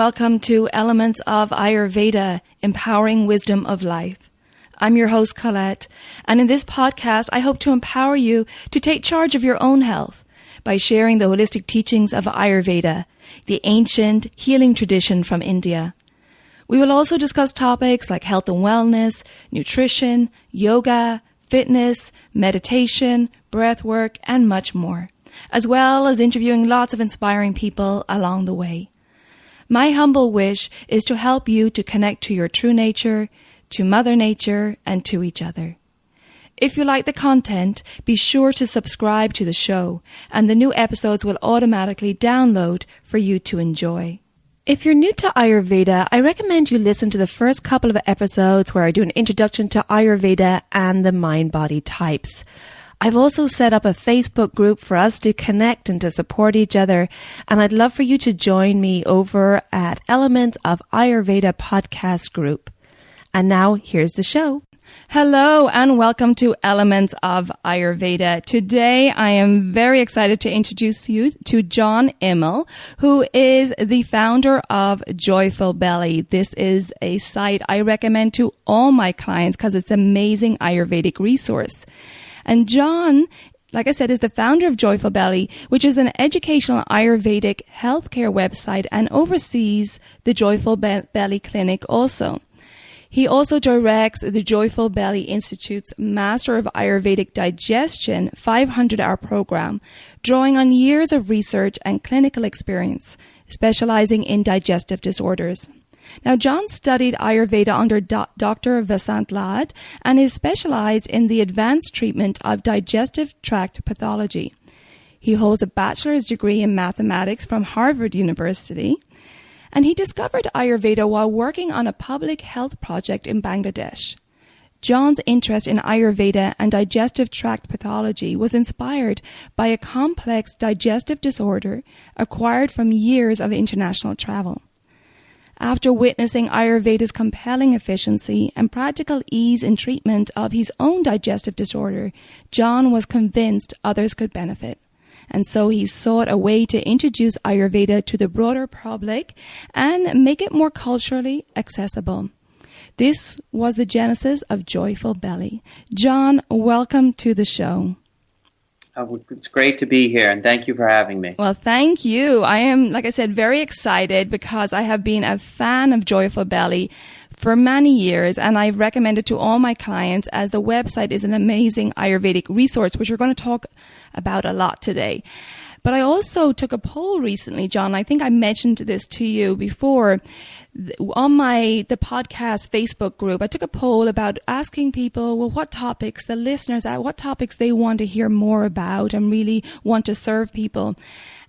welcome to Elements of Ayurveda, Empowering Wisdom of Life. I'm your host, Colette, and in this podcast, I hope to empower you to take charge of your own health by sharing the holistic teachings of Ayurveda, the ancient healing tradition from India. We will also discuss topics like health and wellness, nutrition, yoga, fitness, meditation, breath work, and much more, as well as interviewing lots of inspiring people along the way. My humble wish is to help you to connect to your true nature, to Mother Nature, and to each other. If you like the content, be sure to subscribe to the show, and the new episodes will automatically download for you to enjoy. If you're new to Ayurveda, I recommend you listen to the first couple of episodes where I do an introduction to Ayurveda and the mind-body types. I've also set up a Facebook group for us to connect and to support each other, and I'd love for you to join me over at Elements of Ayurveda podcast group. And now, here's the show. Hello and welcome to Elements of Ayurveda. Today, I am very excited to introduce you to John Immel, who is the founder of Joyful Belly. This is a site I recommend to all my clients because it's an amazing Ayurvedic resource. And John, like I said, is the founder of Joyful Belly, which is an educational Ayurvedic healthcare website and oversees the Joyful Belly Clinic also. He also directs the Joyful Belly Institute's Master of Ayurvedic Digestion 500-hour program, drawing on years of research and clinical experience, specializing in digestive disorders. Now, John studied Ayurveda under Dr. Vasant Lad and is specialized in the advanced treatment of digestive tract pathology. He holds a bachelor's degree in mathematics from Harvard University, and he discovered Ayurveda while working on a public health project in Bangladesh. John's interest in Ayurveda and digestive tract pathology was inspired by a complex digestive disorder acquired from years of international travel. After witnessing Ayurveda's compelling efficiency and practical ease in treatment of his own digestive disorder, John was convinced others could benefit. And so he sought a way to introduce Ayurveda to the broader public and make it more culturally accessible. This was the genesis of Joyful Belly. John, welcome to the show. It's great to be here, and thank you for having me. Well, thank you. I am, like I said, very excited because I have been a fan of Joyful Belly for many years, and I've recommended to all my clients as the website is an amazing Ayurvedic resource, which we're going to talk about a lot today. But I also took a poll recently, John. I think I mentioned this to you before. On the podcast Facebook group, I took a poll about asking people, well, what topics they want to hear more about and really want to serve people.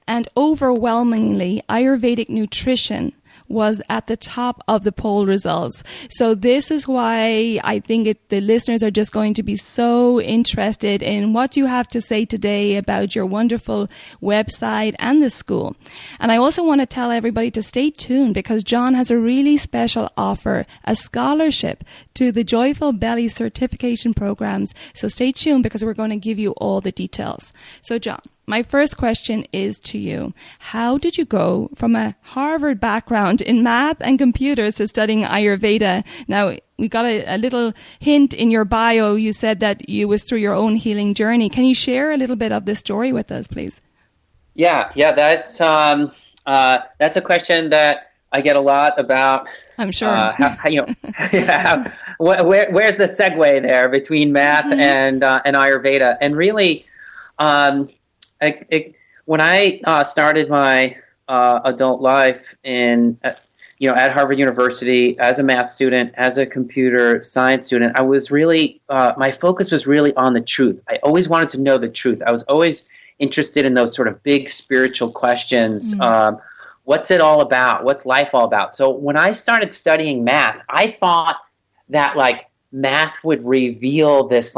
And overwhelmingly, Ayurvedic nutrition was at the top of the poll results. So this is why I think the listeners are just going to be so interested in what you have to say today about your wonderful website and the school. And I also want to tell everybody to stay tuned because John has a really special offer, a scholarship to the Joyful Belly certification programs. So stay tuned because we're going to give you all the details. So John, my first question is to you. How did you go from a Harvard background in math and computers to studying Ayurveda? Now, we got a little hint in your bio. You said that it was through your own healing journey. Can you share a little bit of this story with us, please? Yeah, that's a question that I get a lot about. I'm sure. Where's the segue there between math and Ayurveda? And really, when I started my adult life at Harvard University as a math student, as a computer science student, I was really my focus was really on the truth. I always wanted to know the truth. I was always interested in those sort of big spiritual questions. What's it all about? What's life all about? So when I started studying math, I thought that math would reveal this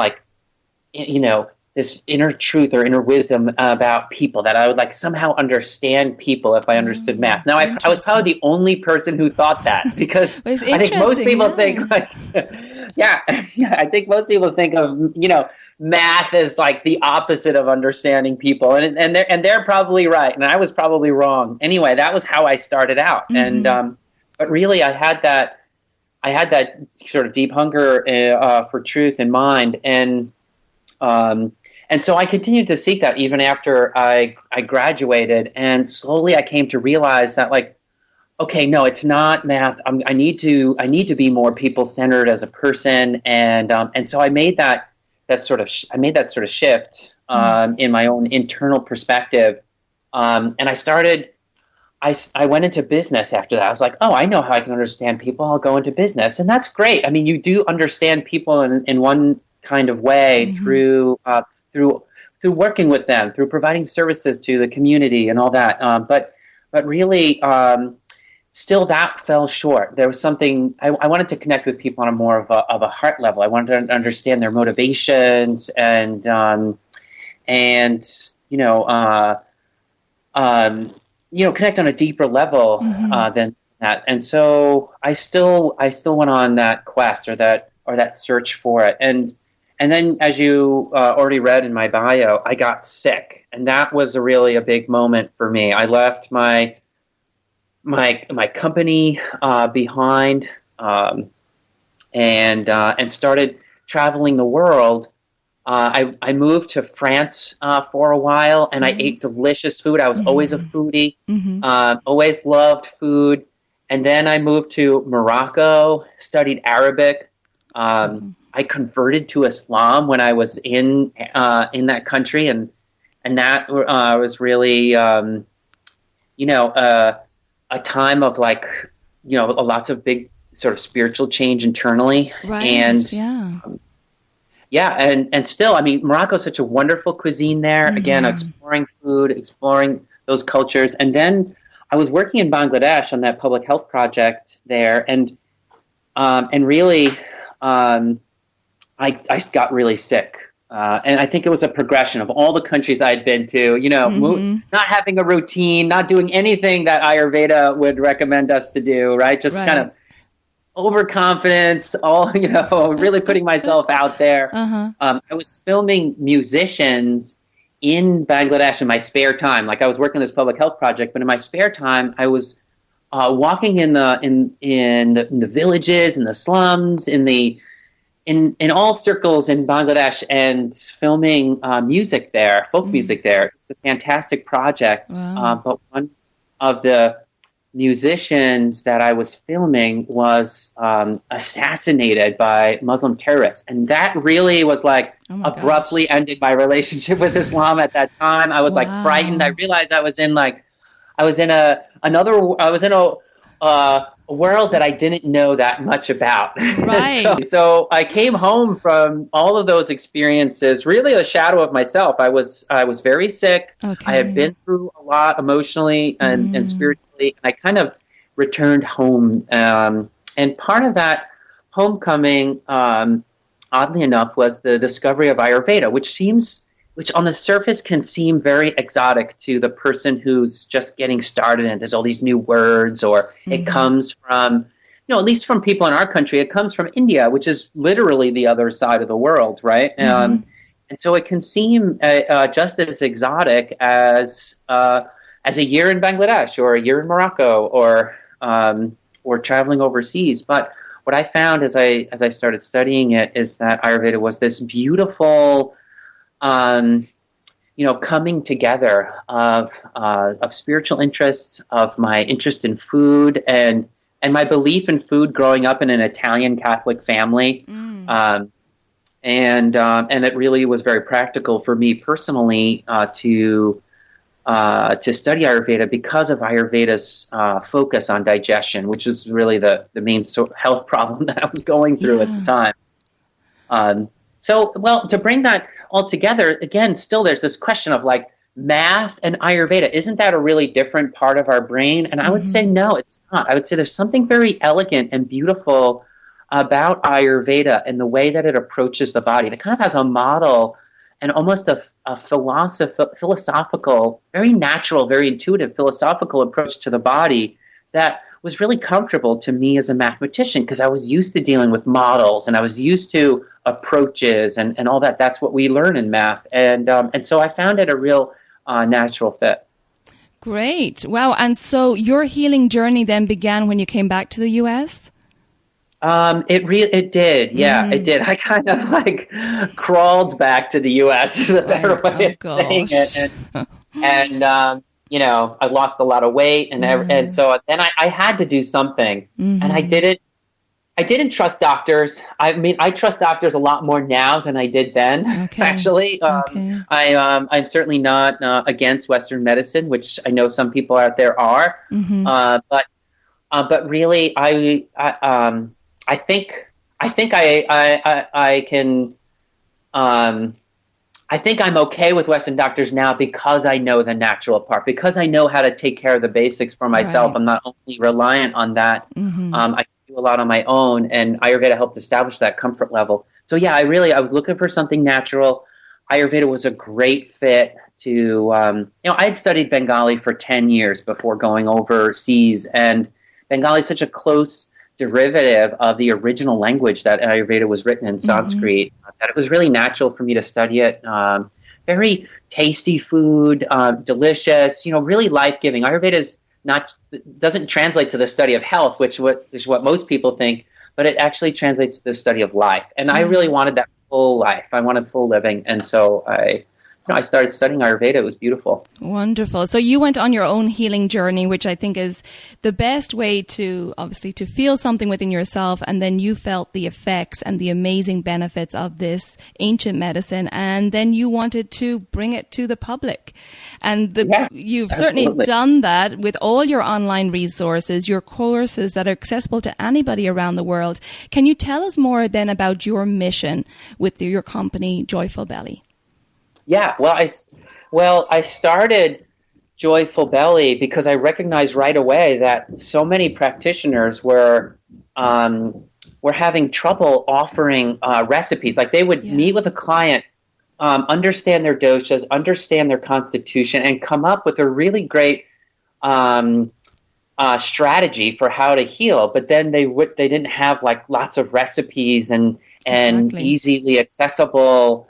this inner truth or inner wisdom about people, that I would somehow understand people if I understood math. Now, I was probably the only person who thought that because I think most people think I think most people think of, math is like the opposite of understanding people, and they're probably right, and I was probably wrong. Anyway, that was how I started out, and but really, I had that sort of deep hunger for truth in mind, and so I continued to seek that even after I graduated, and slowly I came to realize that, like, okay, no, it's not math. I need to be more people centered as a person, and so I made that sort of shift in my own internal perspective, and I went into business after that. I was like, oh, I know how I can understand people. I'll go into business, and that's great. I mean, you do understand people in one kind of way through working with them, through providing services to the community and all that. But really. Still, that fell short. There was something I wanted to connect with people on a more of a heart level. I wanted to understand their motivations and connect on a deeper level than that. And so I still went on that quest or that search for it. And then, as you already read in my bio, I got sick, and that was really a big moment for me. I left my company behind, and started traveling the world. I moved to France for a while, and I ate delicious food. I was always a foodie, always loved food. And then I moved to Morocco, studied Arabic. I converted to Islam when I was in that country, and that was really a time of lots of big sort of spiritual change internally. Right. And and still, I mean, Morocco is such a wonderful cuisine there. Again, exploring food, exploring those cultures. And then I was working in Bangladesh on that public health project there, and really, I got really sick. And I think it was a progression of all the countries I'd been to, not having a routine, not doing anything that Ayurveda would recommend us to do, right? Just kind of overconfidence, really putting myself out there. I was filming musicians in Bangladesh in my spare time. Like, I was working on this public health project, but in my spare time, I was walking in the villages, in the slums, in all circles in Bangladesh, and filming music there, folk music there. It's a fantastic project. Wow. But one of the musicians that I was filming was assassinated by Muslim terrorists. And that really was abruptly ended my relationship with Islam at that time. I was frightened. I realized I was in a world that I didn't know that much about. Right. So I came home from all of those experiences, really a shadow of myself. I was very sick. Okay. I had been through a lot emotionally and spiritually. And I kind of returned home. And part of that homecoming, oddly enough, was the discovery of Ayurveda, which on the surface can seem very exotic to the person who's just getting started, and there's all these new words, or it comes from, at least from people in our country, it comes from India, which is literally the other side of the world, right? And so it can seem just as exotic as a year in Bangladesh or a year in Morocco or traveling overseas. But what I found as I started studying it is that Ayurveda was this beautiful coming together of spiritual interests, of my interest in food, and my belief in food growing up in an Italian Catholic family. And it really was very practical for me personally to study Ayurveda because of Ayurveda's focus on digestion, which is really the main health problem that I was going through at the time. To bring that all together, again, still there's this question of math and Ayurveda. Isn't that a really different part of our brain? And I would say, no, it's not. I would say there's something very elegant and beautiful about Ayurveda and the way that it approaches the body. It kind of has a model and almost a philosophical, very natural, very intuitive philosophical approach to the body that was really comfortable to me as a mathematician, because I was used to dealing with models, and I was used to approaches and all that. That's what we learn in math. And so I found it a real natural fit. Great. Wow. And so your healing journey then began when you came back to the U.S.? It did. Yeah, it did. I kind of like crawled back to the U.S. is a better way of saying it. And I lost a lot of weight and so then I had to do something, and I didn't trust doctors. I mean, I trust doctors a lot more now than I did then. Okay. Actually, I'm certainly not against Western medicine, which I know some people out there are. But really, I think I'm okay with Western doctors now because I know the natural part, because I know how to take care of the basics for myself. Right. I'm not only reliant on that. I can do a lot on my own, and Ayurveda helped establish that comfort level. So yeah, I was looking for something natural. Ayurveda was a great fit to, I had studied Bengali for 10 years before going overseas, and Bengali is such a close derivative of the original language that Ayurveda was written in Sanskrit, that it was really natural for me to study it. Very tasty food, delicious, really life-giving. Ayurveda doesn't translate to the study of health, which is what most people think, but it actually translates to the study of life. And I really wanted that full life. I wanted full living. And so I started studying Ayurveda. It was beautiful. Wonderful. So you went on your own healing journey, which I think is the best way to feel something within yourself. And then you felt the effects and the amazing benefits of this ancient medicine. And then you wanted to bring it to the public. And you've certainly done that with all your online resources, your courses that are accessible to anybody around the world. Can you tell us more then about your mission with your company, Joyful Belly? Yeah, I started Joyful Belly because I recognized right away that so many practitioners were having trouble offering recipes. Like they would meet with a client, understand their doshas, understand their constitution, and come up with a really great strategy for how to heal. But then they didn't have like lots of recipes and easily accessible.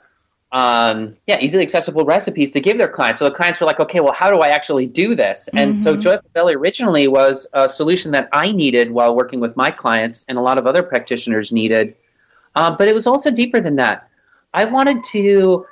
Easily accessible recipes to give their clients. So the clients were like, okay, well, how do I actually do this? And so Joyful Belly originally was a solution that I needed while working with my clients and a lot of other practitioners needed. But it was also deeper than that. I wanted to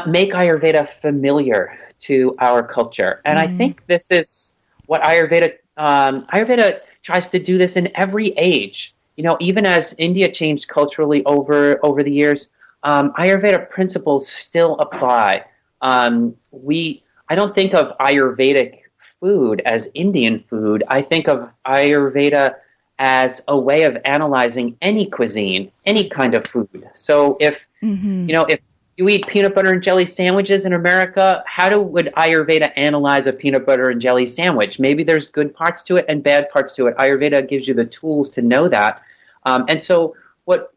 make Ayurveda familiar to our culture. And I think this is what Ayurveda tries to do this in every age. Even as India changed culturally over the years, Ayurveda principles still apply. I don't think of Ayurvedic food as Indian food. I think of Ayurveda as a way of analyzing any cuisine, any kind of food. So if you eat peanut butter and jelly sandwiches in America, would Ayurveda analyze a peanut butter and jelly sandwich? Maybe there's good parts to it and bad parts to it. Ayurveda gives you the tools to know that. And so what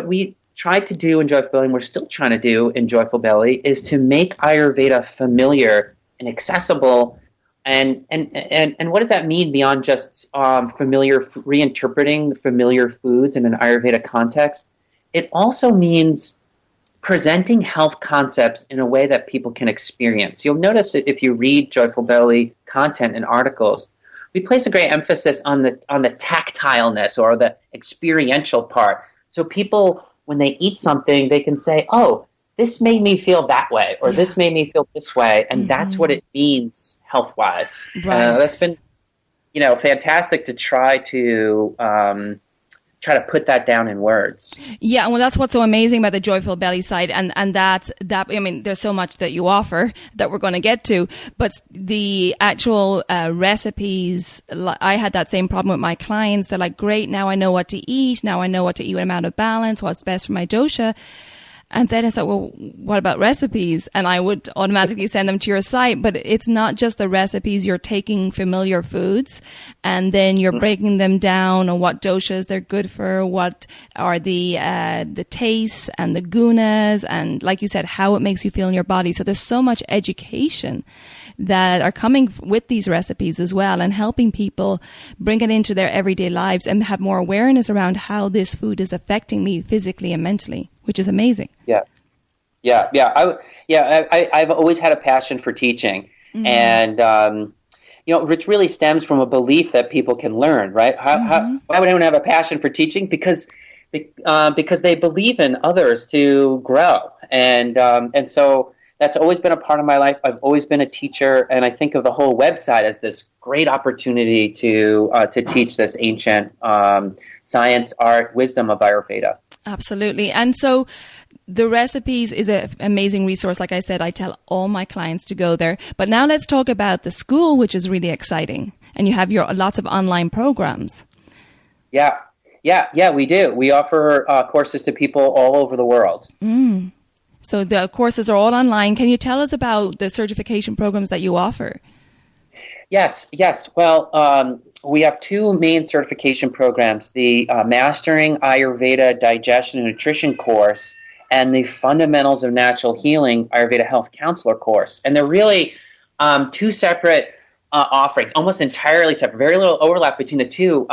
we tried to do in Joyful Belly, and we're still trying to do in Joyful Belly, is to make Ayurveda familiar and accessible. And what does that mean beyond just reinterpreting familiar foods in an Ayurveda context? It also means presenting health concepts in a way that people can experience. You'll notice that if you read Joyful Belly content and articles, we place a great emphasis on the tactileness or the experiential part. So people, when they eat something, they can say, oh, this made me feel that way, or this made me feel this way, and that's what it means health-wise. Right. That's been, fantastic to try to put that down in words. Yeah, well, that's what's so amazing about the Joyful Belly site, and that I mean, there's so much that you offer that we're going to get to, but the actual recipes, I had that same problem with my clients. They're like, great, now I know what to eat. Now I know what to eat when I'm out of balance, what's best for my dosha. And then it's like, well, what about recipes? And I would automatically send them to your site. But it's not just the recipes. You're taking familiar foods and then you're breaking them down on what doshas they're good for, what are the tastes and the gunas, and like you said, how it makes you feel in your body. So there's so much education that are coming with these recipes as well, and helping people bring it into their everyday lives and have more awareness around how this food is affecting me physically and mentally, which is amazing. I've always had a passion for teaching, and which really stems from a belief that people can learn, right? Why would anyone have a passion for teaching? Because they believe in others to grow, and so that's always been a part of my life. I've always been a teacher, and I think of the whole website as this great opportunity to teach this ancient science, art, wisdom of Ayurveda. Absolutely. And so the recipes is an amazing resource. Like I said, I tell all my clients to go there. But now let's talk about the school, which is really exciting. And you have lots of online programs. Yeah, we do. We offer courses to people all over the world. So the courses are all online. Can you tell us about the certification programs that you offer? Yes. Well, we have two main certification programs, the Mastering Ayurveda Digestion and Nutrition course and the Fundamentals of Natural Healing Ayurveda Health Counsellor course. And they're really two separate offerings, almost entirely separate, very little overlap between the two.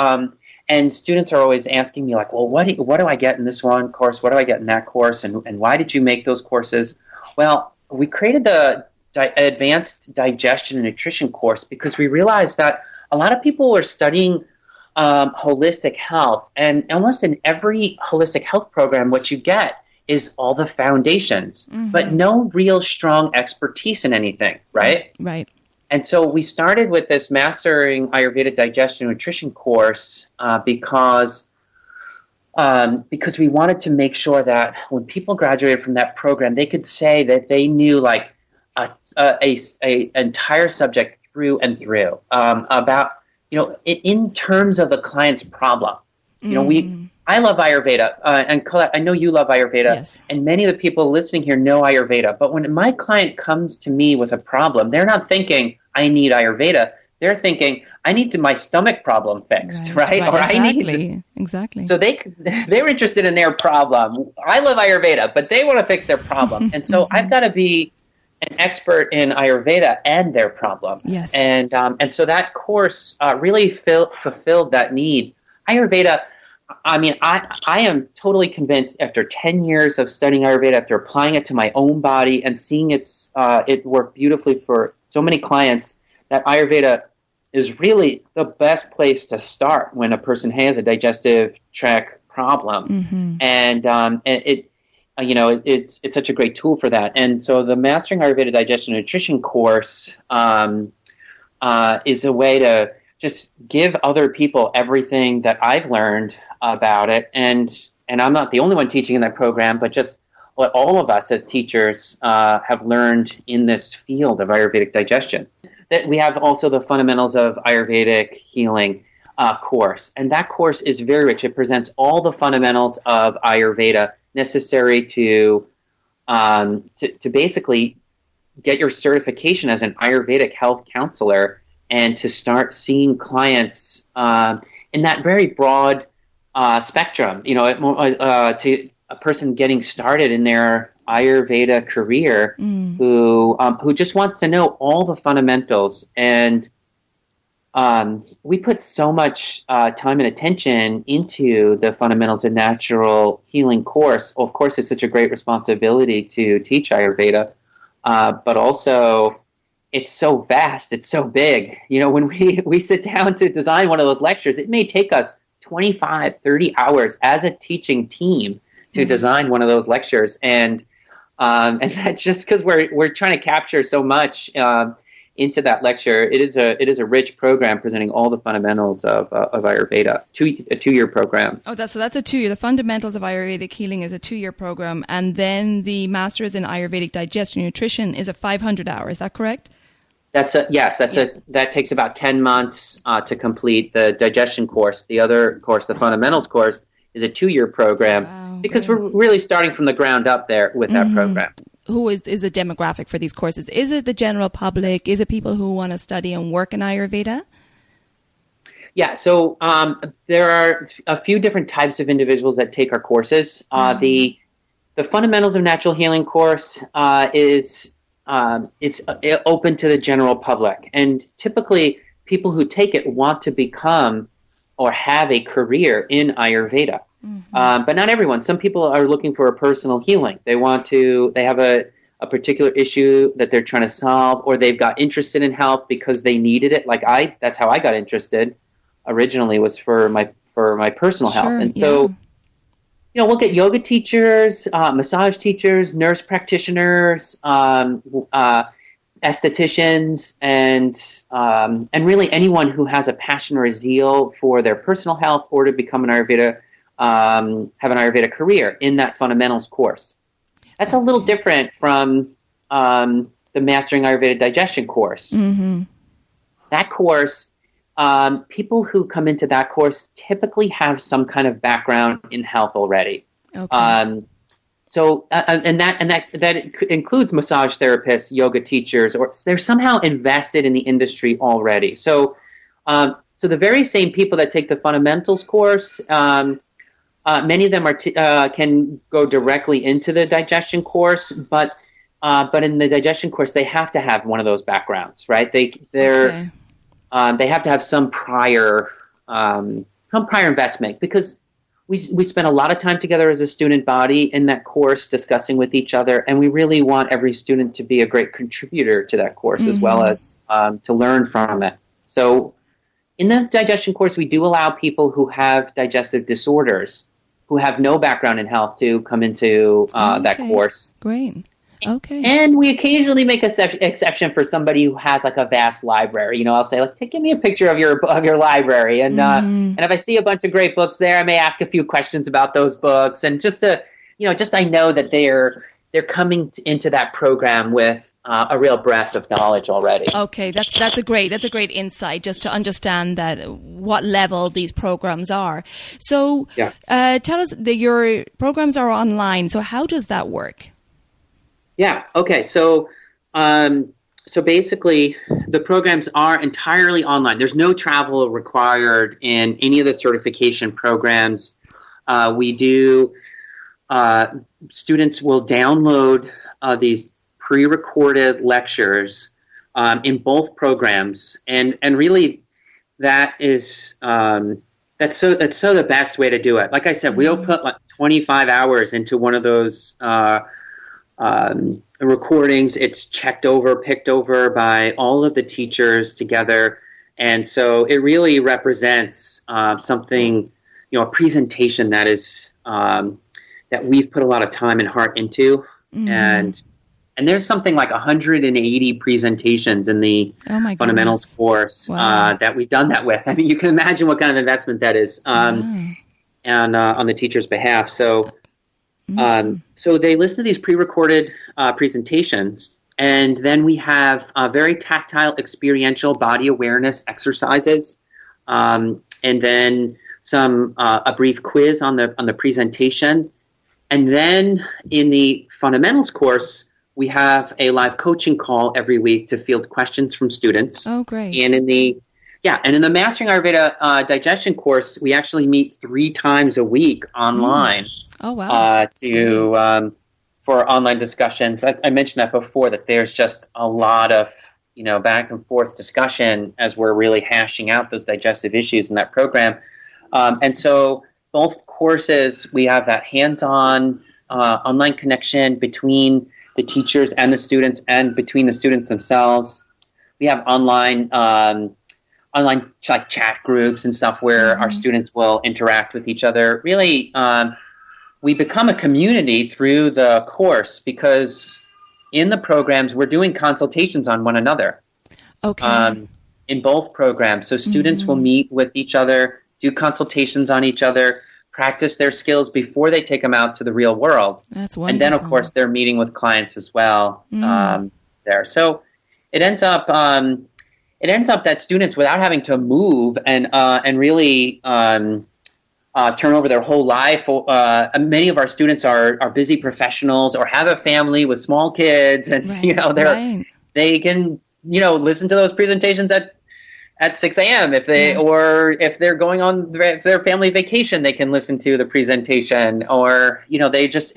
And students are always asking me, like, well, what do I get in this one course? What do I get in that course? And why did you make those courses? Well, we created the Advanced Digestion and Nutrition course because we realized that a lot of people were studying holistic health. And almost in every holistic health program, what you get is all the foundations, but no real strong expertise in anything, right? Right. And so we started with this Mastering Ayurveda Digestion and Nutrition course because we wanted to make sure that when people graduated from that program, they could say that they knew like a entire subject through and through about, in terms of the client's problem. I love Ayurveda, and Colette, I know you love Ayurveda, yes. And many of the people listening here know Ayurveda. But when my client comes to me with a problem, they're not thinking, I need Ayurveda. They're thinking, I need my stomach problem fixed, right? Or Exactly. So they're interested in their problem. I love Ayurveda, but they want to fix their problem. And so I've got to be an expert in Ayurveda and their problem. Yes. And so that course really fulfilled that need. Ayurveda, I mean, I am totally convinced after 10 years of studying Ayurveda, after applying it to my own body and seeing it work beautifully for so many clients, that Ayurveda is really the best place to start when a person has a digestive tract problem. And it's such a great tool for that. And so the Mastering Ayurveda Digestion and Nutrition course is a way to just give other people everything that I've learned about it. And I'm not the only one teaching in that program, but just what all of us as teachers have learned in this field of Ayurvedic digestion. That we have also the Fundamentals of Ayurvedic Healing course. And that course is very rich. It presents all the fundamentals of Ayurveda necessary to basically get your certification as an Ayurvedic health counselor and to start seeing clients in that very broad spectrum. To a person getting started in their Ayurveda career who just wants to know all the fundamentals. And we put so much time and attention into the Fundamentals of Natural Healing course. Of course, it's such a great responsibility to teach Ayurveda, but also it's so vast, it's so big. When we sit down to design one of those lectures, it may take us 25, 30 hours as a teaching team to design one of those lectures. And that's just because we're trying to capture so much into that lecture. It is a rich program presenting all the fundamentals of Ayurveda. A 2-year program. Oh, that's a 2-year. The Fundamentals of Ayurvedic Healing is a 2-year program, and then the Masters in Ayurvedic Digestion and Nutrition is a 500 hour. Is that correct? That takes about 10 months to complete the digestion course. The other course, the fundamentals course, is a 2-year program. Wow. because we're really starting from the ground up there with that program. Who is the demographic for these courses? Is it the general public? Is it people who want to study and work in Ayurveda? Yeah, so there are a few different types of individuals that take our courses. The Fundamentals of Natural Healing course is open to the general public, and typically people who take it want to become or have a career in Ayurveda. But not everyone. Some people are looking for a personal healing. They have a particular issue that they're trying to solve, or they've got interested in health because they needed it. That's how I got interested originally, was for my personal health. And so, we'll get yoga teachers, massage teachers, nurse practitioners, estheticians, and really anyone who has a passion or a zeal for their personal health or to become an Ayurveda, have an Ayurveda career in that fundamentals course. That's a little different from the Mastering Ayurveda Digestion course. That course, people who come into that course typically have some kind of background in health already. So that includes massage therapists, yoga teachers, or they're somehow invested in the industry already. So the very same people that take the fundamentals course, many of them can go directly into the digestion course, but in the digestion course they have to have one of those backgrounds, right? They have to have some prior investment, because we spend a lot of time together as a student body in that course discussing with each other, and we really want every student to be a great contributor to that course as well as to learn from it. So in the digestion course, we do allow people who have digestive disorders, who have no background in health, to come into that course. Great. Okay. And we occasionally make an exception for somebody who has a vast library. I'll say, give me a picture of your library, and if I see a bunch of great books there, I may ask a few questions about those books, and just I know that they're coming into that program with a real breadth of knowledge already. Okay, that's a great insight, just to understand that what level these programs are. So, tell us that your programs are online. So how does that work? Yeah. Okay. So basically, the programs are entirely online. There's no travel required in any of the certification programs. Students will download these pre-recorded lectures in both programs, and really that is that's the best way to do it. Like I said, we'll put 25 hours into one of those recordings. It's picked over by all of the teachers together, and so it really represents something, a presentation that is that we've put a lot of time and heart into, and there's something like 180 presentations in the fundamentals course that we've done that with. I mean, you can imagine what kind of investment that is, and on the teacher's behalf. So they listen to these pre-recorded presentations, and then we have very tactile, experiential body awareness exercises, and then a brief quiz on the presentation, and then in the fundamentals course, we have a live coaching call every week to field questions from students. Oh, great! And in the Mastering Ayurveda Digestion course, we actually meet 3 times a week online. Oh, wow! For online discussions. I mentioned that before, that there's just a lot of back and forth discussion as we're really hashing out those digestive issues in that program. And so both courses, we have that hands-on online connection between the teachers and the students, and between the students themselves. We have online chat groups and stuff where our students will interact with each other. Really, we become a community through the course, because in the programs we're doing consultations on one another. Okay. In both programs, so students will meet with each other, do consultations on each other, practice their skills before they take them out to the real world. That's wonderful. And then, of course, they're meeting with clients as well there. So it ends up that students, without having to move and really turn over their whole life. Many of our students are busy professionals or have a family with small kids, and they can listen to those presentations at 6 a.m. If they're going on their family vacation, they can listen to the presentation, or it's just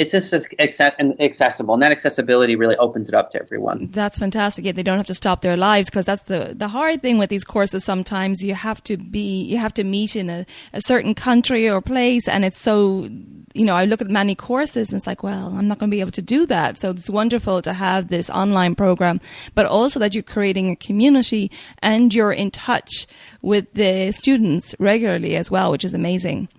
accessible, and that accessibility really opens it up to everyone. That's fantastic. Yeah, they don't have to stop their lives, because that's the hard thing with these courses. Sometimes you have to meet in a certain country or place, and it's so. I look at many courses and it's like, well, I'm not going to be able to do that. So it's wonderful to have this online program, but also that you're creating a community and you're in touch with the students regularly as well, which is amazing.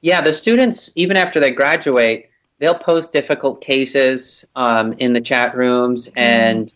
Yeah, the students, even after they graduate, they'll post difficult cases in the chat rooms, and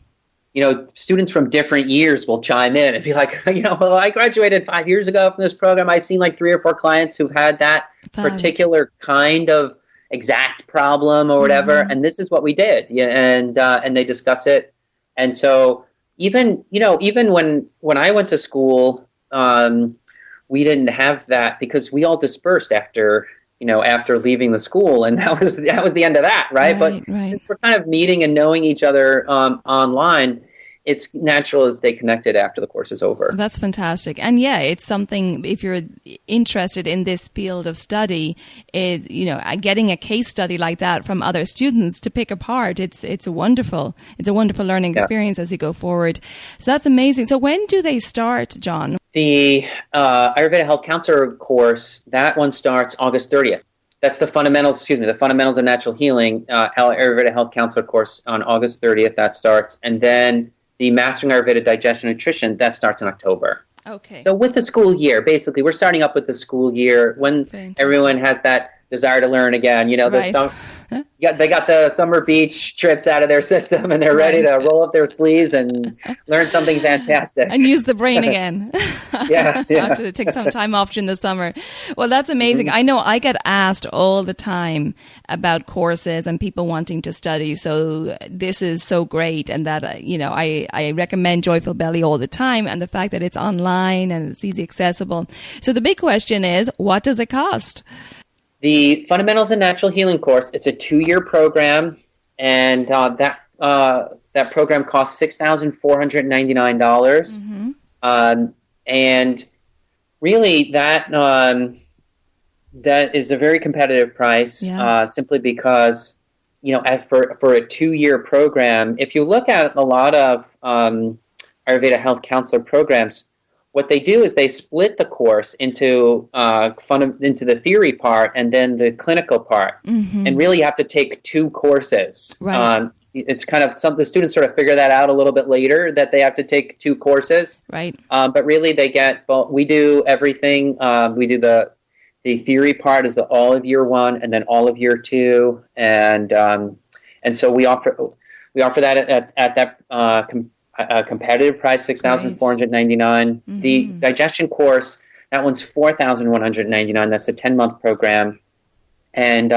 students from different years will chime in and be like, well, I graduated 5 years ago from this program. I've seen like 3 or 4 clients who've had that particular kind of exact problem or whatever, and this is what we did. Yeah, and they discuss it. And so even when I went to school, we didn't have that, because we all dispersed after leaving the school, and that was the end of that, right? But since we're kind of meeting and knowing each other online, it's natural to stay connected after the course is over. That's fantastic. And yeah, it's something, if you're interested in this field of study, getting a case study like that from other students to pick apart, it's a wonderful learning experience as you go forward. So that's amazing. So when do they start, John? The Ayurveda Health Counsellor course, that one starts August 30th. That's the fundamentals of natural healing, Ayurveda Health Counsellor course on August 30th, that starts. And then the Mastering Ayurveda Digestion and Nutrition, that starts in October. Okay. So with the school year, basically, we're starting up with the school year when everyone has that desire to learn again. They got the summer beach trips out of their system, and they're ready to roll up their sleeves and learn something fantastic. And use the brain again. Yeah. After they take some time off during the summer. Well, that's amazing. I know I get asked all the time about courses and people wanting to study. So this is so great. And that, I recommend Joyful Belly all the time. And the fact that it's online and it's easy accessible. So the big question is, what does it cost? The Fundamentals in Natural Healing course, it's a 2-year program, and that program costs $6,499. And really, that is a very competitive price, simply because, for a 2-year program, if you look at a lot of Ayurveda Health Counselor programs, what they do is they split the course into the theory part and then the clinical part. And really you have to take 2 courses. Right. It's kind of the students sort of figure that out a little bit later, that they have to take 2 courses. Right. But really they get, we do everything. We do the theory part is all of year 1 and then all of year 2. And so we offer that at that a competitive price, $6,499. The digestion course, that one's $4,199. That's a 10-month program, and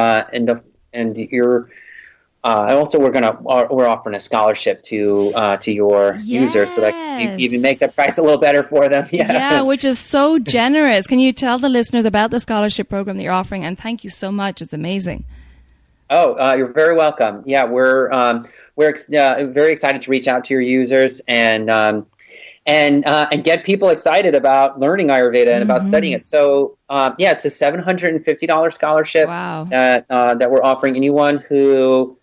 you're also we're offering a scholarship to your users, so that you even make the price a little better for them. Yeah, which is so generous. Can you tell the listeners about the scholarship program that you're offering? And thank you so much. It's amazing. Oh, you're very welcome. Yeah, we're very excited to reach out to your users and get people excited about learning Ayurveda and about studying it. So, it's a $750 scholarship. Wow. That we're offering anyone who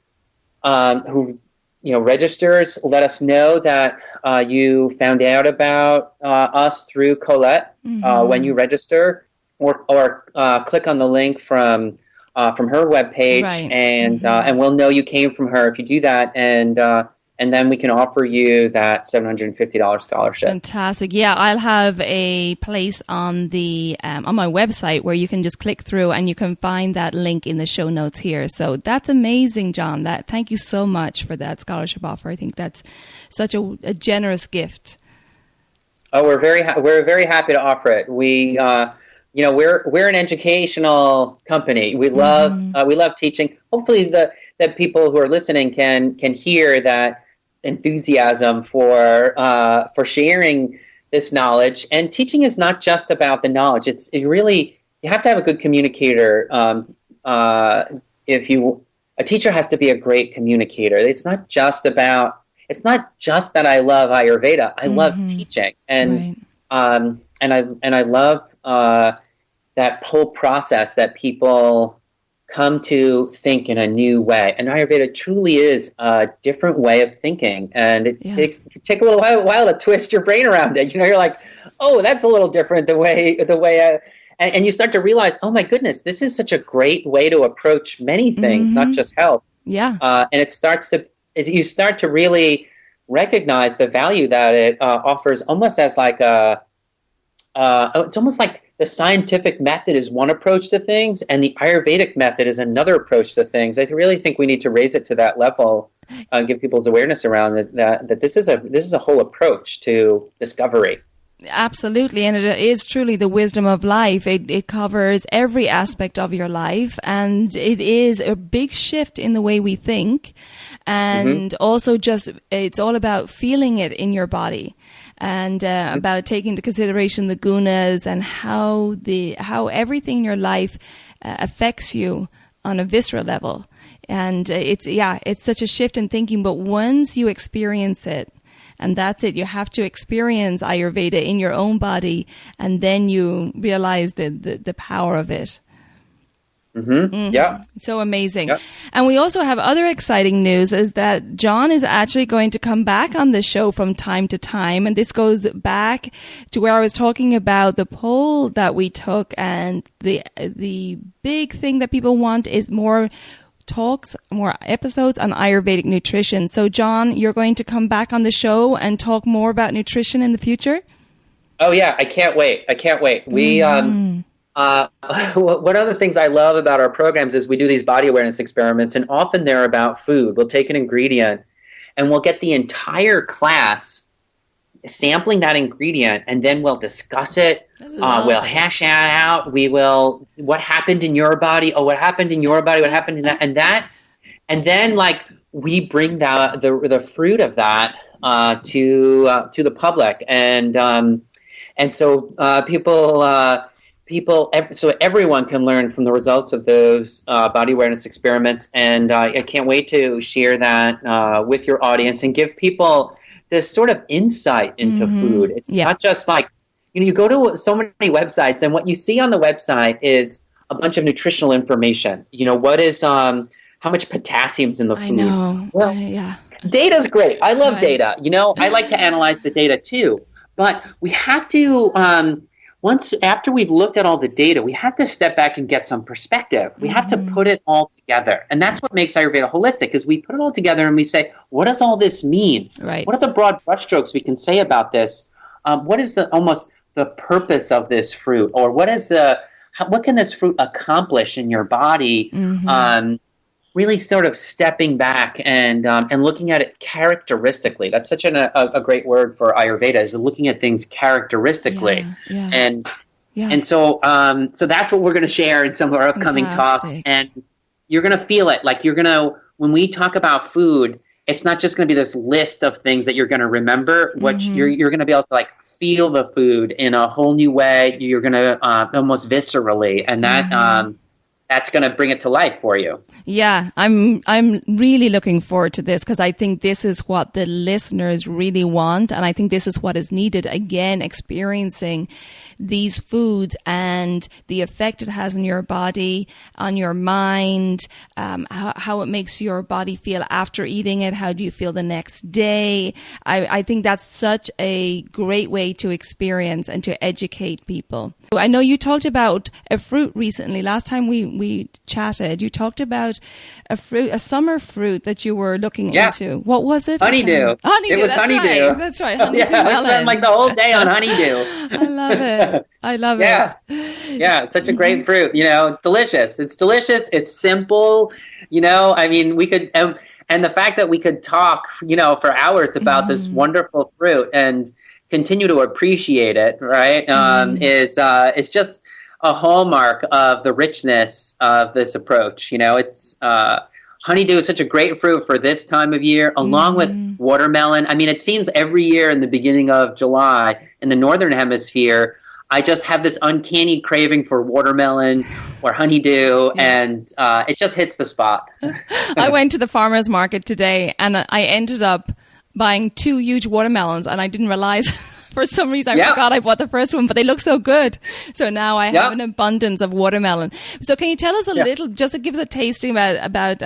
registers. Let us know that you found out about us through Colette when you register, or click on the link from her webpage, and we'll know you came from her if you do that, and then we can offer you that $750 scholarship. Fantastic! Yeah, I'll have a place on the on my website where you can just click through and you can find that link in the show notes here. So that's amazing, John. Thank you so much for that scholarship offer. I think that's such a generous gift. Oh, we're very happy to offer it. We're an educational company. We love teaching. Hopefully, that people who are listening can hear that enthusiasm for sharing this knowledge. And teaching is not just about the knowledge. It really you have to have a good communicator. A teacher has to be a great communicator. It's not just that I love Ayurveda. I love teaching, and I love that whole process that people come to think in a new way. And Ayurveda truly is a different way of thinking, and it take a little while to twist your brain around it. You're like, oh, that's a little different the way. And you start to realize, oh my goodness, this is such a great way to approach many things, not just health. Yeah. And you start to really recognize the value that it offers, almost as like it's almost like the scientific method is one approach to things, and the Ayurvedic method is another approach to things. I really think we need to raise it to that level, give people's awareness around that this is a whole approach to discovery. Absolutely, and it is truly the wisdom of life. It covers every aspect of your life, and it is a big shift in the way we think, and also it's all about feeling it in your body, and about taking into consideration the gunas and how everything in your life affects you on a visceral level. And it's such a shift in thinking, but once you experience it, and that's it. You have to experience Ayurveda in your own body, and then you realize the power of it. Yeah. So amazing. Yep. And we also have other exciting news, is that John is actually going to come back on the show from time to time. And this goes back to where I was talking about the poll that we took, and the big thing that people want is more talks, more episodes on Ayurvedic nutrition. So John, you're going to come back on the show and talk more about nutrition in the future? Oh yeah, I can't wait. We one of the things I love about our programs is we do these body awareness experiments, and often they're about food. We'll take an ingredient and we'll get the entire class sampling that ingredient, and then we'll discuss it. We'll hash it out. What happened in your body? Oh, what happened in your body? What happened in that? And then like we bring the fruit of that to the public, and so so everyone can learn from the results of those body awareness experiments. And I can't wait to share that with your audience and give people this sort of insight into food. It's not just like, you go to so many websites, and what you see on the website is a bunch of nutritional information. What is, how much potassium's in the food. I know. Well, data's great. I love data. I like to analyze the data too. But we have to, after we've looked at all the data, we have to step back and get some perspective. We have to put it all together. And that's what makes Ayurveda holistic, is we put it all together and we say, what does all this mean? Right. What are the broad brushstrokes we can say about this? What is the purpose of this fruit? Or what can this fruit accomplish in your body? Really sort of stepping back and looking at it characteristically. That's such a great word for Ayurveda, is looking at things characteristically. And so that's what we're going to share in some of our upcoming talks. And you're going to feel it. Like when we talk about food, it's not just going to be this list of things that you're going to remember. What you're going to be able to like feel the food in a whole new way. You're going to almost viscerally, and that's going to bring it to life for you. Yeah, I'm really looking forward to this, because I think this is what the listeners really want, and I think this is what is needed. Again, experiencing these foods and the effect it has on your body, on your mind, how it makes your body feel after eating it. How do you feel the next day? I think that's such a great way to experience and to educate people. I know you talked about a fruit recently. Last time we chatted, you talked about a summer fruit that you were looking into. What was it? Honeydew. Honeydew. It was honeydew. Right. That's right. Honeydew. I spent like the whole day on honeydew. I love it. I love it. Yeah, it's such a great fruit. It's delicious. It's delicious. It's simple. I mean, we could, and the fact that we could talk, for hours about this wonderful fruit and continue to appreciate it, right? Is just a hallmark of the richness of this approach. It's honeydew is such a great fruit for this time of year, along with watermelon. I mean, it seems every year in the beginning of July in the Northern Hemisphere, I just have this uncanny craving for watermelon or honeydew, and it just hits the spot. I went to the farmer's market today, and I ended up buying 2 huge watermelons, and I didn't realize for some reason I forgot I bought the first one, but they look so good. So now I have an abundance of watermelon. So can you tell us a little, just to give us a tasting about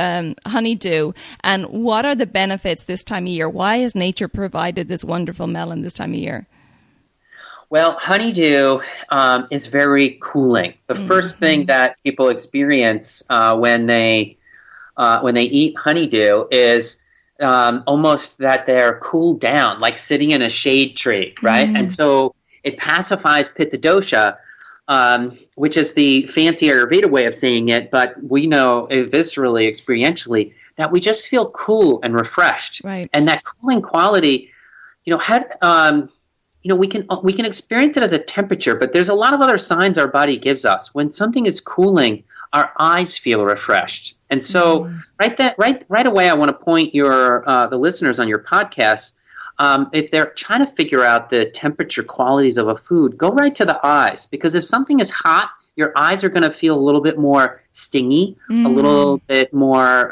honeydew, and what are the benefits this time of year? Why has nature provided this wonderful melon this time of year? Well, honeydew is very cooling. The first thing that people experience when they eat honeydew is almost that they're cooled down, like sitting in a shade tree, right? And so it pacifies pitta dosha, which is the fancy Ayurveda way of saying it, but we know viscerally, experientially, that we just feel cool and refreshed. Right. And that cooling quality, we can experience it as a temperature, but there's a lot of other signs our body gives us. When something is cooling, our eyes feel refreshed. And so right away, I want to point the listeners on your podcast, if they're trying to figure out the temperature qualities of a food, go right to the eyes, because if something is hot, your eyes are going to feel a little bit more stingy, a little bit more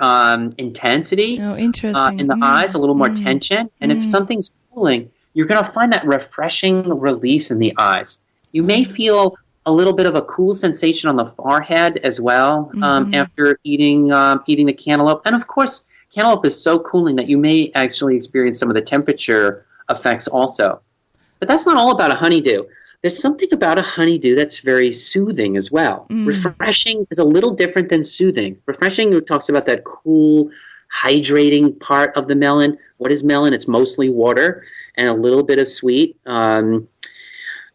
intensity in the eyes, a little more tension. And if something's cooling, you're going to find that refreshing release in the eyes. You may feel a little bit of a cool sensation on the forehead as well after eating the cantaloupe. And of course, cantaloupe is so cooling that you may actually experience some of the temperature effects also. But that's not all about a honeydew. There's something about a honeydew that's very soothing as well. Refreshing is a little different than soothing. Refreshing talks about that cool, hydrating part of the melon. What is melon? It's mostly water and a little bit of sweet.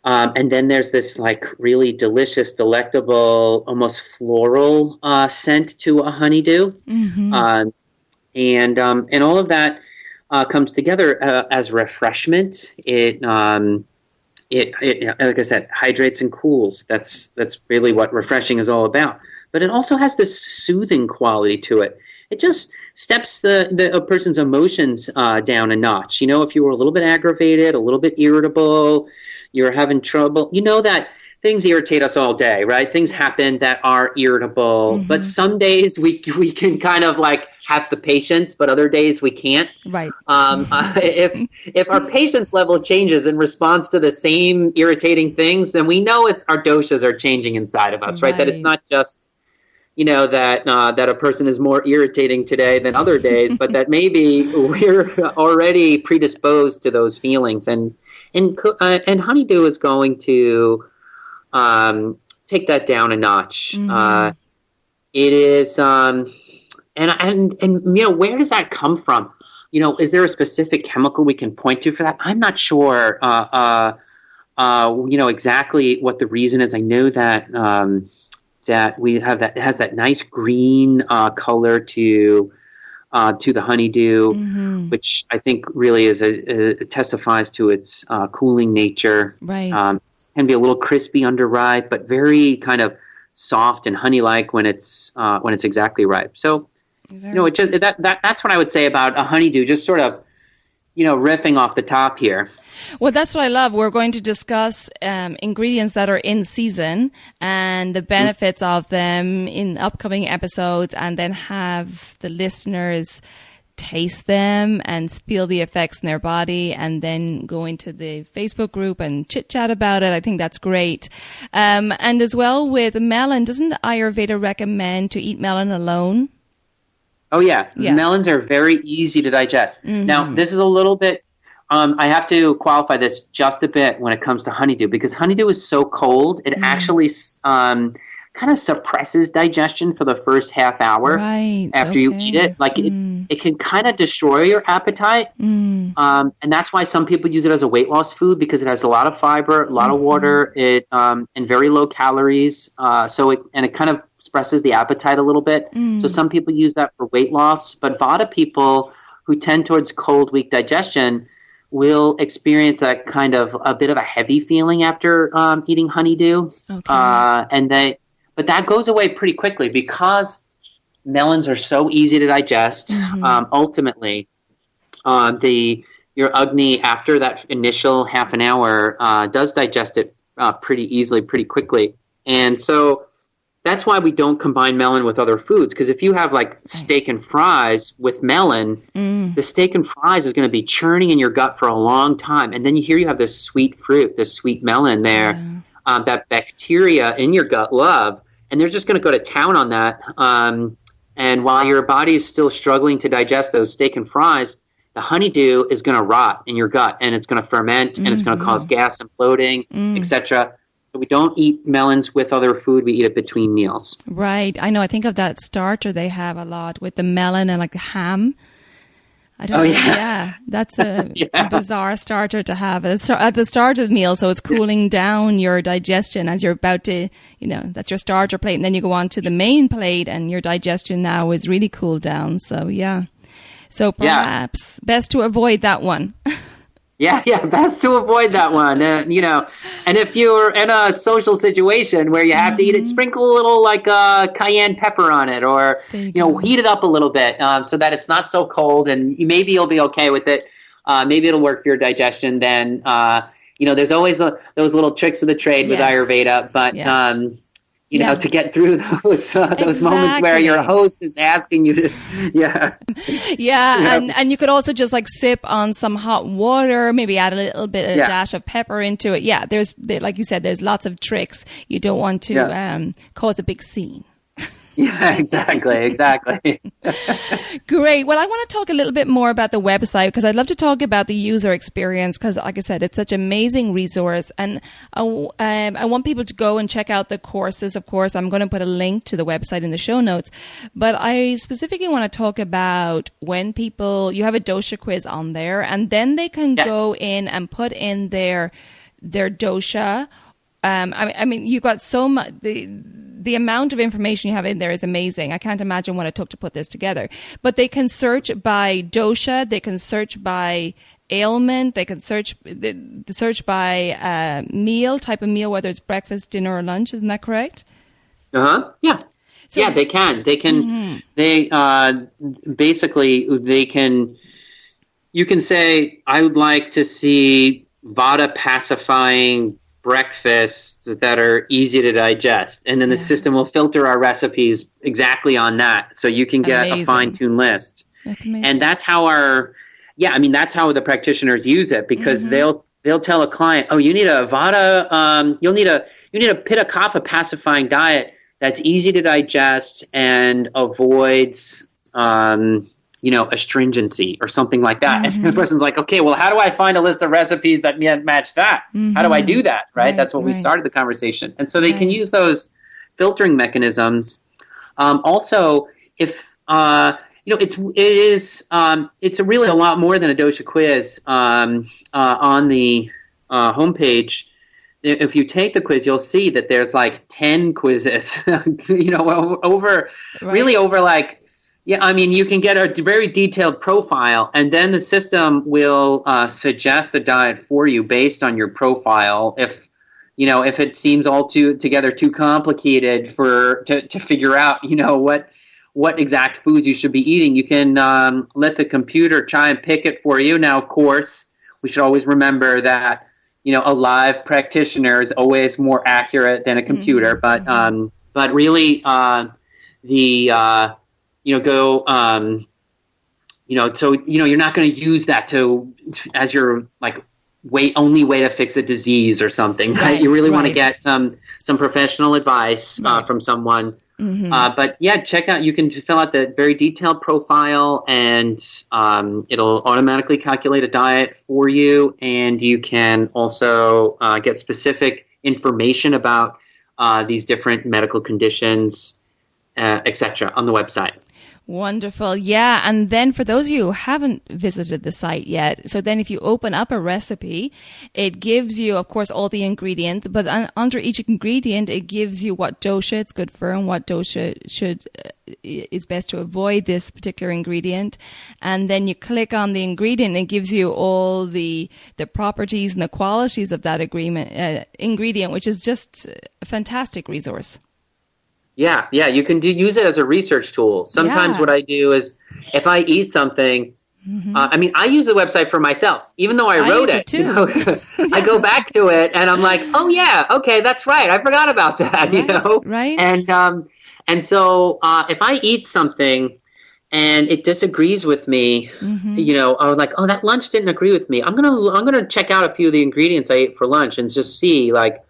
And then there's this like really delicious, delectable, almost floral scent to a honeydew. And all of that comes together as refreshment. It like I said, hydrates and cools. That's really what refreshing is all about. But it also has this soothing quality to it. It just steps a person's emotions down a notch. You know, if you were a little bit aggravated, a little bit irritable, you're having trouble, you know that things irritate us all day, right? Things happen that are irritable, but some days we can kind of like have the patience, but other days we can't. Right. If our patience level changes in response to the same irritating things, then we know our doshas are changing inside of us, right? That it's not just, that a person is more irritating today than other days, but that maybe we're already predisposed to those feelings. And honeydew is going to take that down a notch. It is, and where does that come from? Is there a specific chemical we can point to for that? I'm not sure. Exactly what the reason is. I know that we have that, it has that nice green color to the honeydew, which I think really it testifies to its cooling nature. Right. It can be a little crispy under ripe, but very kind of soft and honey-like when it's exactly ripe. So, that's what I would say about a honeydew. Just sort of, riffing off the top here. Well, that's what I love. We're going to discuss ingredients that are in season and the benefits of them in upcoming episodes, and then have the listeners taste them and feel the effects in their body, and then go into the Facebook group and chit chat about it. I think that's great. And as well with melon, doesn't Ayurveda recommend to eat melon alone? Oh, yeah. Melons are very easy to digest. Now, this is a little bit, I have to qualify this just a bit when it comes to honeydew, because honeydew is so cold, it actually kind of suppresses digestion for the first half hour after you eat it. Like it can kind of destroy your appetite. And that's why some people use it as a weight loss food, because it has a lot of fiber, a lot of water, and very low calories. So it kind of suppresses the appetite a little bit. So some people use that for weight loss, but Vata people who tend towards cold, weak digestion will experience that kind of a bit of a heavy feeling after eating honeydew. But that goes away pretty quickly because melons are so easy to digest. Ultimately, your Agni, after that initial half an hour, does digest it pretty easily, pretty quickly. And so that's why we don't combine melon with other foods, because if you have like steak and fries with melon, the steak and fries is going to be churning in your gut for a long time. And then you have this sweet fruit, this sweet melon there, that bacteria in your gut love, and they're just going to go to town on that. And while your body is still struggling to digest those steak and fries, the honeydew is going to rot in your gut, and it's going to ferment, and it's going to cause gas and bloating, etc. So we don't eat melons with other food. We eat it between meals. Right. I know. I think of that starter they have a lot with the melon and like the ham. I don't know. Yeah. That's a bizarre starter to have at the start of the meal. So it's cooling down your digestion as you're about to, that's your starter plate. And then you go on to the main plate and your digestion now is really cooled down. So, So perhaps best to avoid that one. Yeah, best to avoid that one. And if you're in a social situation where you have to eat it, sprinkle a little like cayenne pepper on it, or heat it up a little bit so that it's not so cold, and maybe you'll be okay with it. Maybe it'll work for your digestion. Then there's always those little tricks of the trade with Ayurveda, but to get through those moments where your host is asking you to, and you could also just like sip on some hot water, maybe add a little bit of a dash of pepper into it. Yeah, like you said, there's lots of tricks. You don't want to cause a big scene. Yeah, exactly. Great. Well, I want to talk a little bit more about the website, because I'd love to talk about the user experience, because like I said, it's such an amazing resource, and I want people to go and check out the courses. Of course, I'm going to put a link to the website in the show notes, but I specifically want to talk about when you have a dosha quiz on there, and then they can go in and put in their dosha. I mean, you got so much. The amount of information you have in there is amazing. I can't imagine what it took to put this together. But they can search by dosha. They can search by ailment. They can search by type of meal, whether it's breakfast, dinner, or lunch. Isn't that correct? Yeah. So, they can. They can. They basically they can. You can say, I would like to see Vata pacifying breakfasts that are easy to digest, and then the system will filter our recipes exactly on that, so you can get a fine-tuned list. That's amazing. And that's how that's how the practitioners use it, because they'll tell a client, you need a Vata, you'll need a Pitta Kapha pacifying diet that's easy to digest and avoids astringency or something like that. And the person's like, okay, well, how do I find a list of recipes that match that? How do I do that? Right? That's what we started the conversation. And so they can use those filtering mechanisms. Also, if, it's really a lot more than a dosha quiz on the homepage. If you take the quiz, you'll see that there's like 10 quizzes, over like, you can get a very detailed profile, and then the system will suggest the diet for you based on your profile. If it seems all together too complicated to figure out, what exact foods you should be eating, you can let the computer try and pick it for you. Now, of course, we should always remember that a live practitioner is always more accurate than a computer, but really you're not going to use that as your only way to fix a disease or something, right? You really want to get some professional advice from someone. But check out, you can fill out the very detailed profile, and it'll automatically calculate a diet for you, and you can also get specific information about these different medical conditions, etc. on the website. Wonderful. Yeah. And then for those of you who haven't visited the site yet, so then if you open up a recipe, it gives you, of course, all the ingredients, but under each ingredient, it gives you what dosha it's good for and what dosha is best to avoid this particular ingredient. And then you click on the ingredient and it gives you all the properties and the qualities of that ingredient, which is just a fantastic resource. Yeah, you can use it as a research tool. Sometimes what I do is, if I eat something I mean, I use the website for myself, even though I wrote it. Too. You know? I go back to it and I'm like, oh yeah, okay, that's right. I forgot about that. Right, you know, right. And so if I eat something and it disagrees with me, you know, I'm like, oh, that lunch didn't agree with me. I'm gonna check out a few of the ingredients I ate for lunch and just see like,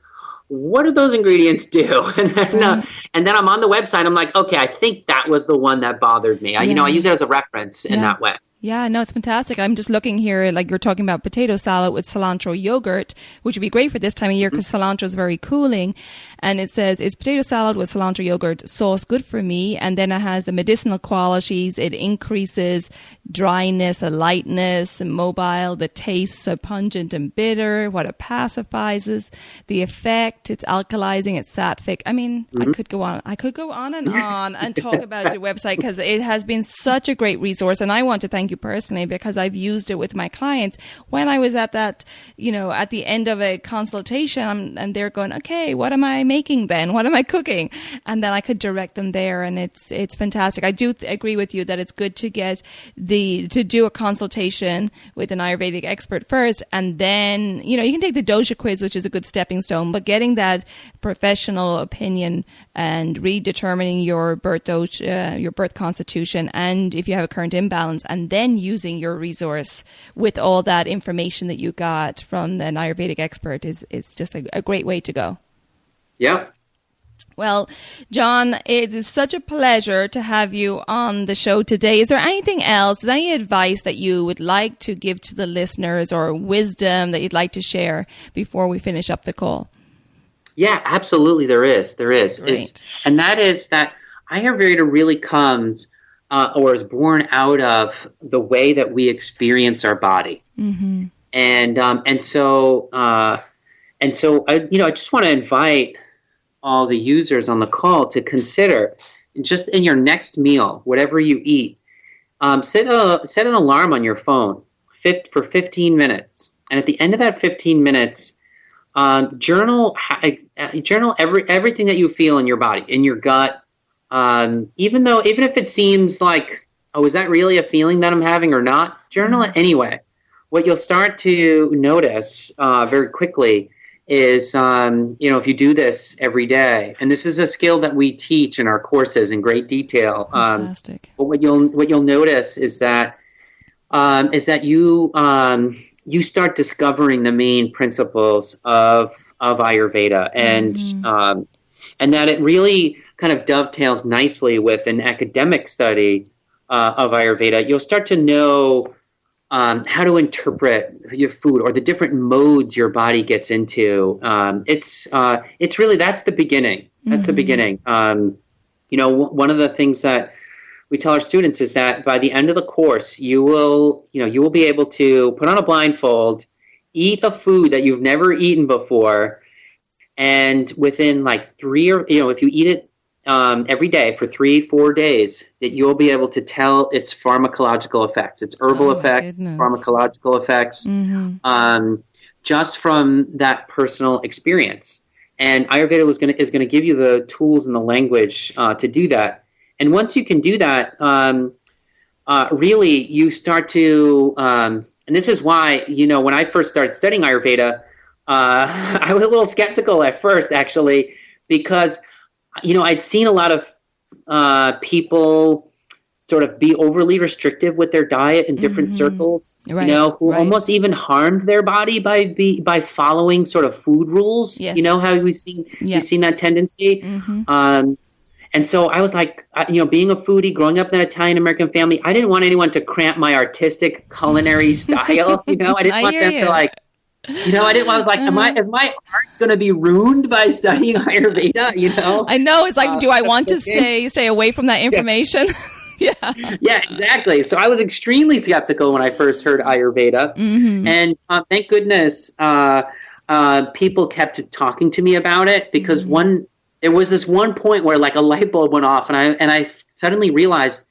what do those ingredients do? And then I'm on the website. I'm like, okay, I think that was the one that bothered me. You know, I use it as a reference in that way. Yeah, no, it's fantastic. I'm just looking here, like you're talking about potato salad with cilantro yogurt, which would be great for this time of year because cilantro is very cooling. And it says, is potato salad with cilantro yogurt sauce good for me? And then it has the medicinal qualities. It increases dryness, a lightness, and mobile. The tastes are pungent and bitter. What it pacifies, the effect, it's alkalizing, it's sattvic. I mean, I could go on and on and talk about your website because it has been such a great resource. And I want to thank you personally because I've used it with my clients when I was at that, you know, at the end of a consultation and they're going, okay, what am I making then? What am I cooking? And then I could direct them there and it's fantastic. I do agree with you that it's good to get to do a consultation with an Ayurvedic expert first and then, you know, you can take the dosha quiz, which is a good stepping stone, but getting that professional opinion and redetermining your birth dosha, your birth constitution, and if you have a current imbalance, and then using your resource with all that information that you got from an Ayurvedic expert it's just a great way to go. Yeah. Well, John, it is such a pleasure to have you on the show today. Is there anything else, is there any advice that you would like to give to the listeners or wisdom that you'd like to share before we finish up the call? Yeah, absolutely. There is. And that is that Ayurveda really comes or is born out of the way that we experience our body. And so I just want to invite all the users on the call to consider just in your next meal, whatever you eat, set an alarm on your phone for 15 minutes. And at the end of that 15 minutes, journal everything that you feel in your body, in your gut. Even if it seems like, oh, is that really a feeling that I'm having or not? Journal it anyway. What you'll start to notice very quickly is, if you do this every day, and this is a skill that we teach in our courses in great detail. Fantastic. But what you'll notice is that you start discovering the main principles of Ayurveda, and that it really kind of dovetails nicely with an academic study of Ayurveda. You'll start to know how to interpret your food or the different modes your body gets into. It's really, that's the beginning. That's the beginning. One of the things that we tell our students is that by the end of the course, you will be able to put on a blindfold, eat a food that you've never eaten before, and within like if you eat it every day for 3-4 days, that you'll be able to tell its pharmacological effects, its herbal effects, pharmacological effects, just from that personal experience. And Ayurveda is going to give you the tools and the language to do that. And once you can do that, really you start to, and this is why, when I first started studying Ayurveda, I was a little skeptical at first, actually, because I'd seen a lot of people sort of be overly restrictive with their diet in different circles, who almost even harmed their body by following sort of food rules. Yes. How we've seen that tendency. And so I was like, being a foodie, growing up in an Italian-American family, I didn't want anyone to cramp my artistic culinary style. I didn't want them to like, I was like, is my art going to be ruined by studying Ayurveda? I know. It's like, do I want to stay away from that information? Yeah, exactly. So I was extremely skeptical when I first heard Ayurveda. And thank goodness people kept talking to me about it, because there was this one point where like a light bulb went off, and I suddenly realized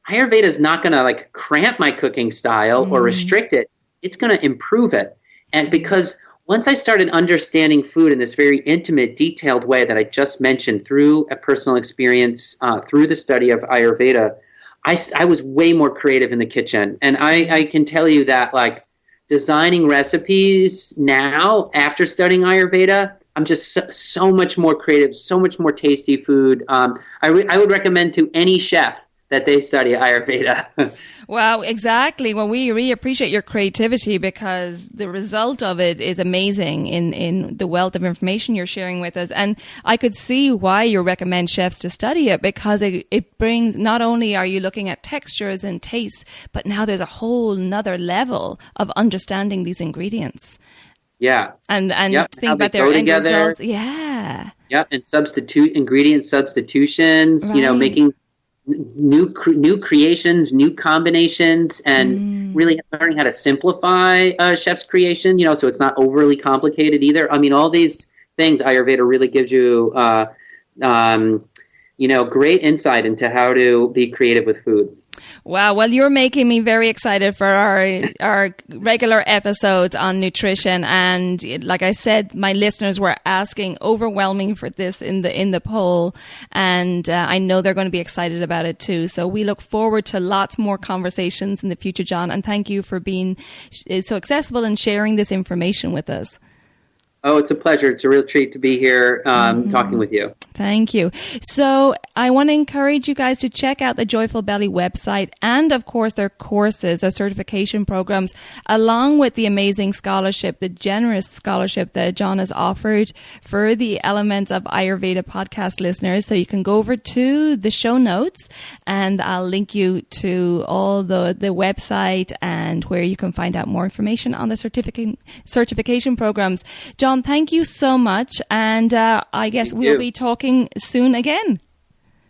Ayurveda is not going to like cramp my cooking style or restrict it. It's going to improve it. And because once I started understanding food in this very intimate, detailed way that I just mentioned through a personal experience, through the study of Ayurveda, I was way more creative in the kitchen. And I can tell you that, like, designing recipes now after studying Ayurveda, I'm just so much more creative, so much more tasty food. I would recommend to any chef that they study Ayurveda. Wow, exactly. Well, we really appreciate your creativity because the result of it is amazing in the wealth of information you're sharing with us. And I could see why you recommend chefs to study it, because it brings, not only are you looking at textures and tastes, but now there's a whole nother level of understanding these ingredients. Yeah. And yep. think about their end results. Yeah. Yep. And ingredient substitutions, right. Making new creations, new combinations, and really learning how to simplify chef's creation, so it's not overly complicated either. I mean, all these things, Ayurveda really gives you, great insight into how to be creative with food. Wow. Well, you're making me very excited for our regular episodes on nutrition. And like I said, my listeners were asking overwhelming for this in the poll. And I know they're going to be excited about it too. So we look forward to lots more conversations in the future, John. And thank you for being so accessible and sharing this information with us. Oh, it's a pleasure. It's a real treat to be here talking with you. Thank you. So I want to encourage you guys to check out the Joyful Belly website and, of course, their courses, their certification programs, along with the amazing scholarship, the generous scholarship that John has offered for the Elements of Ayurveda podcast listeners. So you can go over to the show notes and I'll link you to all the website and where you can find out more information on the certification programs. John, thank you so much. And I guess we'll be talking soon again.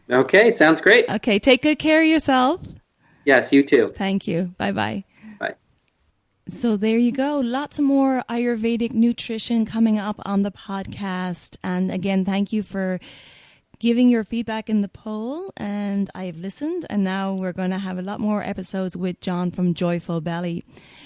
Okay, sounds great. Okay, take good care of yourself. Yes, you too. Thank you. Bye-bye. Bye. So there you go. Lots more Ayurvedic nutrition coming up on the podcast. And again, thank you for giving your feedback in the poll, and I've listened, and now we're going to have a lot more episodes with John from Joyful Belly.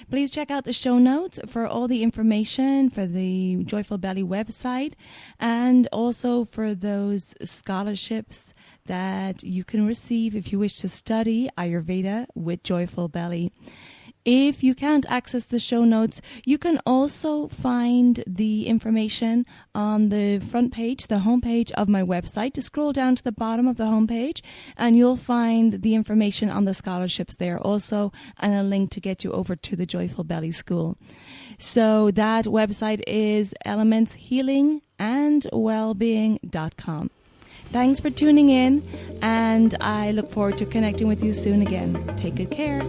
Please check out the show notes for all the information for the Joyful Belly website, and also for those scholarships that you can receive if you wish to study Ayurveda with Joyful Belly. If you can't access the show notes, you can also find the information on the front page, the homepage of my website. Just scroll down to the bottom of the homepage and you'll find the information on the scholarships there also, and a link to get you over to the Joyful Belly School. So that website is elementshealingandwellbeing.com. Thanks for tuning in, and I look forward to connecting with you soon again. Take good care.